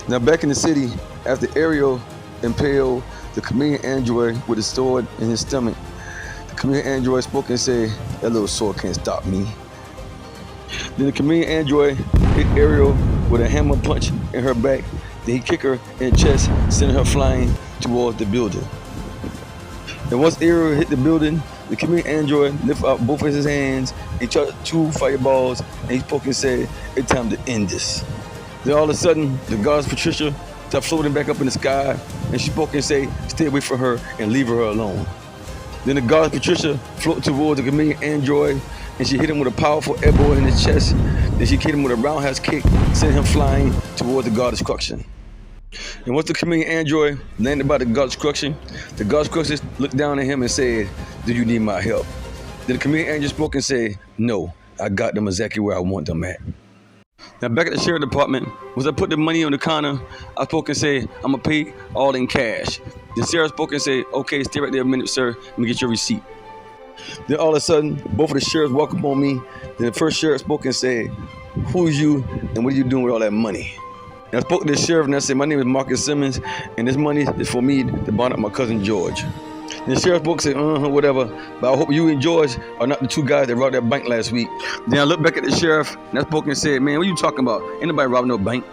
Now back in the city, after Ariel impaled the chameleon android with a sword in his stomach, the chameleon android spoke and said, "That little sword can't stop me." Then the chameleon android hit Ariel with a hammer punch in her back. Then he kicked her in the chest, sending her flying towards the building. And once Ariel hit the building, the chameleon android lifted up both of his hands. He charged 2 fireballs, and he spoke and said, "It's time to end this." Then all of a sudden, the goddess Patricia started floating back up in the sky, and she spoke and said, "Stay away from her and leave her alone." Then the goddess Patricia floated towards the chameleon android, and she hit him with a powerful elbow in his chest. Then she hit him with a roundhouse kick, sending him flying towards the goddess destruction. And once the chameleon android landed by the goddess destruction, the goddess destruction looked down at him and said, "Do you need my help?" Then the chameleon android spoke and said, "No, I got them exactly where I want them at." Now back at the sheriff department, once I put the money on the counter, I spoke and said, "I'm gonna pay all in cash." The sheriff spoke and said, "Okay, stay right there a minute, sir. Let me get your receipt." Then all of a sudden, both of the sheriffs walked up on me. Then the first sheriff spoke and said, "Who is you and what are you doing with all that money?" And I spoke to the sheriff and I said, "My name is Marcus Simmons, and this money is for me to bond up my cousin George." And the sheriff spoke and said, whatever, but I hope you and George are not the 2 guys that robbed that bank last week." Then I looked back at the sheriff and I spoke and said, "Man, what are you talking about? Ain't nobody robbing no bank."